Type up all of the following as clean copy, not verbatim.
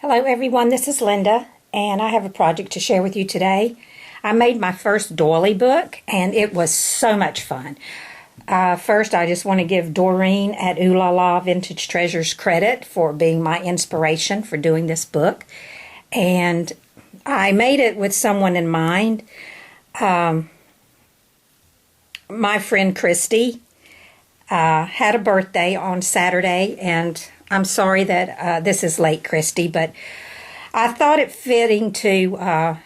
Hello everyone, this is Linda, and I have a project to share with you today. I made my first doily book, and it was so much fun. First, I just want to give Doreen at Ooh La La Vintage Treasures credit for being my inspiration for doing this book. And I made it with someone in mind. My friend Christy had a birthday on Saturday, and I'm sorry that this is late, Christy, but I thought it fitting to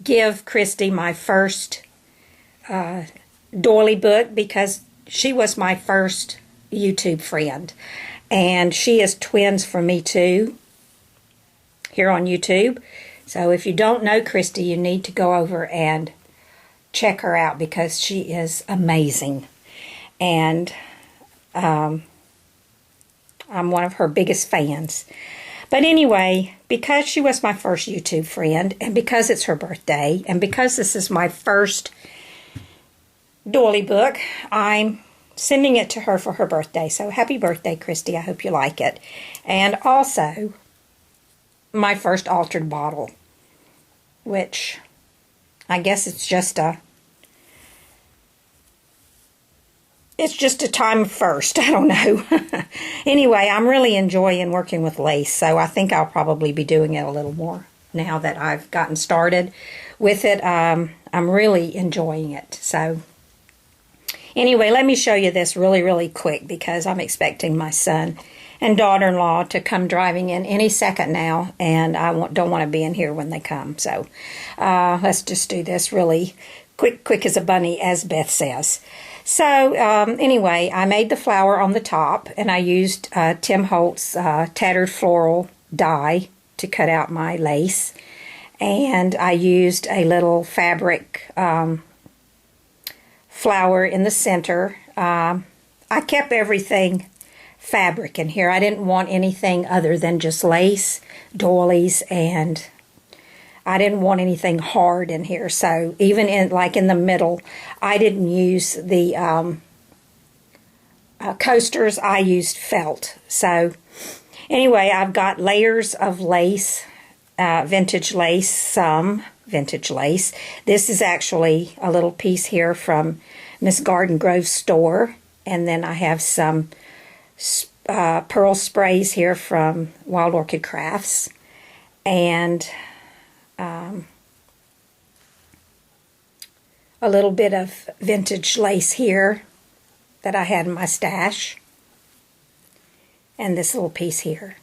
give Christy my first doily book because she was my first YouTube friend. And she is twins for me too here on YouTube. So if you don't know Christy, you need to go over and check her out because she is amazing. And I'm one of her biggest fans. But anyway, because she was my first YouTube friend, and because it's her birthday, and because this is my first doily book, I'm sending it to her for her birthday. So happy birthday, Christy. I hope you like it. And also, my first altered bottle, which I guess it's just a time first. I don't know. Anyway, I'm really enjoying working with lace, so I think I'll probably be doing it a little more now that I've gotten started with it. I'm really enjoying it. So anyway, let me show you this really quick because I'm expecting my son and daughter-in-law to come driving in any second now, and I don't want to be in here when they come. So let's just do this really quick as a bunny, as Beth says. So anyway, I made the flower on the top, and I used Tim Holtz tattered floral die to cut out my lace, and I used a little fabric flower in the center. I kept everything fabric in here. I didn't want anything other than just lace, doilies, and I didn't want anything hard in here. So even in the middle, I didn't use the coasters. I used felt. So anyway, I've got layers of lace, vintage lace, some vintage lace. This is actually a little piece here from Miss Garden Grove's store. And then I have some pearl sprays here from Wild Orchid Crafts. And a little bit of vintage lace here that I had in my stash, and this little piece here.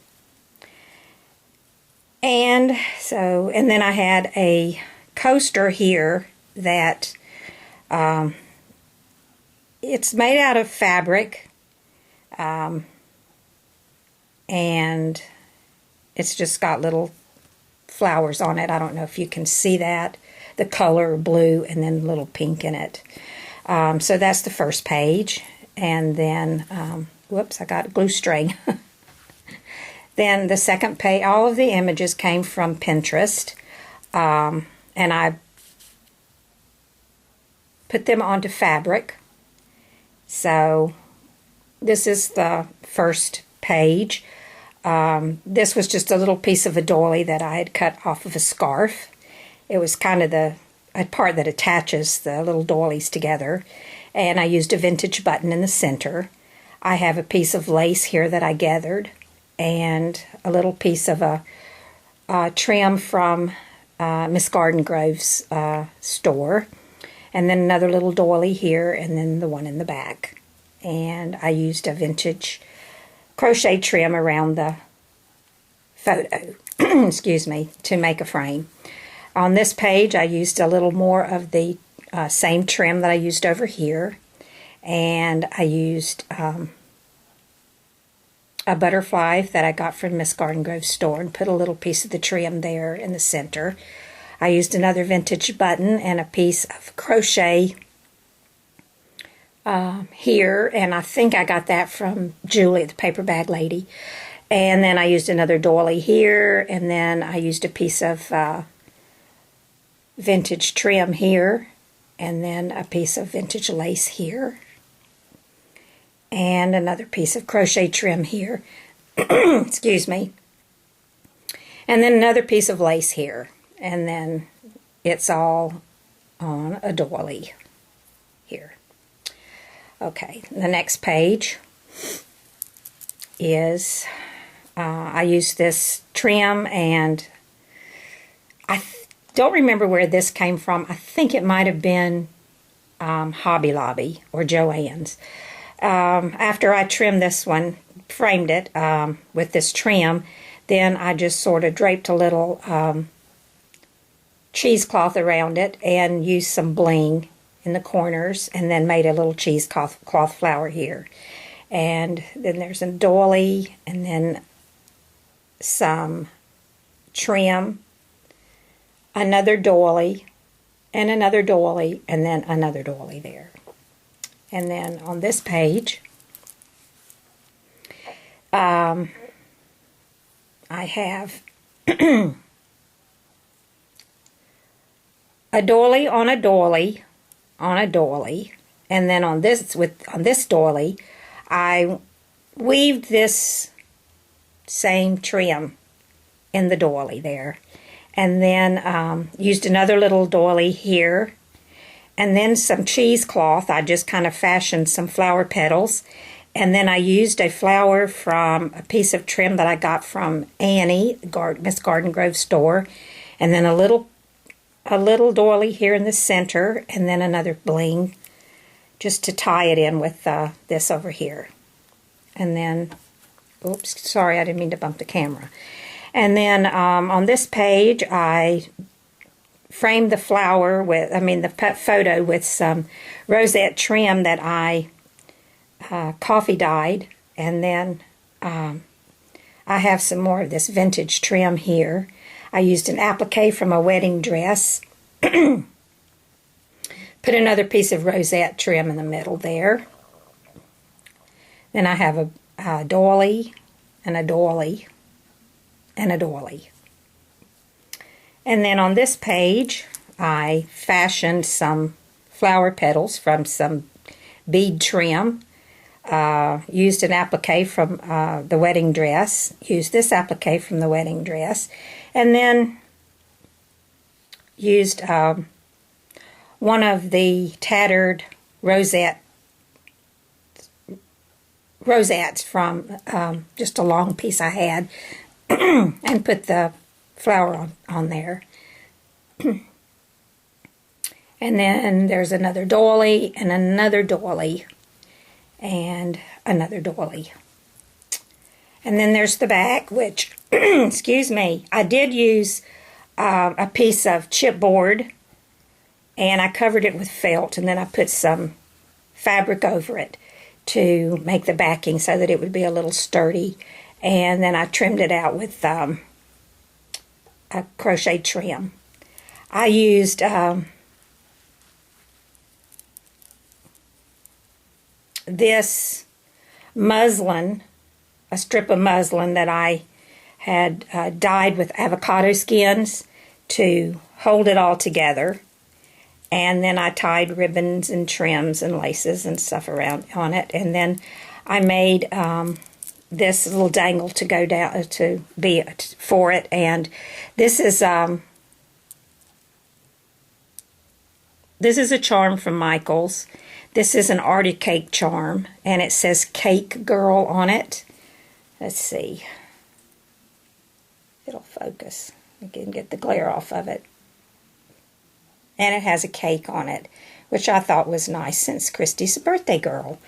And then I had a coaster here that it's made out of fabric, and it's just got little flowers on it. I don't know if you can see that. The color blue and then a little pink in it. So that's the first page. And then, whoops, I got a glue string. Then the second page, all of the images came from Pinterest. And I put them onto fabric. So this is the first page. This was just a little piece of a doily that I had cut off of a scarf. It was kind of a part that attaches the little doilies together. And I used a vintage button in the center. I have a piece of lace here that I gathered. And a little piece of a trim from Miss Garden Grove's store. And then another little doily here, and then the one in the back. And I used a vintage crochet trim around the photo, excuse me, to make a frame. On this page, I used a little more of the same trim that I used over here, and I used a butterfly that I got from Miss Garden Grove's store and put a little piece of the trim there in the center. I used another vintage button and a piece of crochet here, and I think I got that from Julie, the paper bag lady. And then I used another doily here, and then I used a piece of vintage trim here, and then a piece of vintage lace here, and another piece of crochet trim here. Excuse me. And then another piece of lace here. And then it's all on a doily here. Okay, the next page is, I used this trim, and I don't remember where this came from. I think it might have been Hobby Lobby or Joann's. After I trimmed this one, framed it with this trim, then I just sort of draped a little cheesecloth around it and used some bling in the corners, and then made a little cheesecloth flower here. And then there's a doily, and then some trim, another doily, and another doily, and then another doily there. And then on this page, I have a doily on a doily on a doily, and then on this doily, I weaved this same trim in the doily there, and then used another little doily here, and then some cheesecloth. I just kind of fashioned some flower petals, and then I used a flower from a piece of trim that I got from Annie, Miss Garden Grove store, and then a little doily here in the center, and then another bling just to tie it in with this over here. And then, oops, sorry, I didn't mean to bump the camera. And then on this page, I framed the flower with, the photo with some rosette trim that I coffee dyed. And then I have some more of this vintage trim here. I used an applique from a wedding dress. Put another piece of rosette trim in the middle there. Then I have a doily and a doily and a doily. And then on this page, I fashioned some flower petals from some bead trim. Used an applique from the wedding dress. Used this applique from the wedding dress. And then used one of the tattered rosettes from just a long piece I had and put the flower on there. And then there's another doily and another doily and another doily. And then there's the back, which, excuse me, I did use a piece of chipboard, and I covered it with felt, and then I put some fabric over it to make the backing so that it would be a little sturdy. And then I trimmed it out with a crochet trim. I used this muslin, a strip of muslin that I had dyed with avocado skins to hold it all together. And then I tied ribbons and trims and laces and stuff around on it. And then I made this little dangle to go down to be for it. And this is a charm from Michael's. This is an Artie Cake charm, and it says Cake Girl on it. Let's see. It'll focus. I can get the glare off of it. And it has a cake on it, which I thought was nice since Christy's a birthday girl.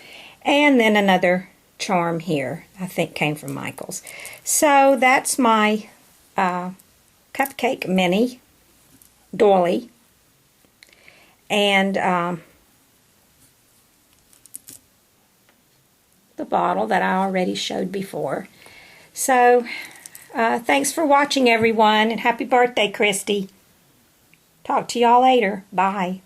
And then another charm here, I think came from Michael's. So that's my cupcake mini doily. And the bottle that I already showed before. So thanks for watching, everyone, and happy birthday, Christy. Talk to y'all later. Bye.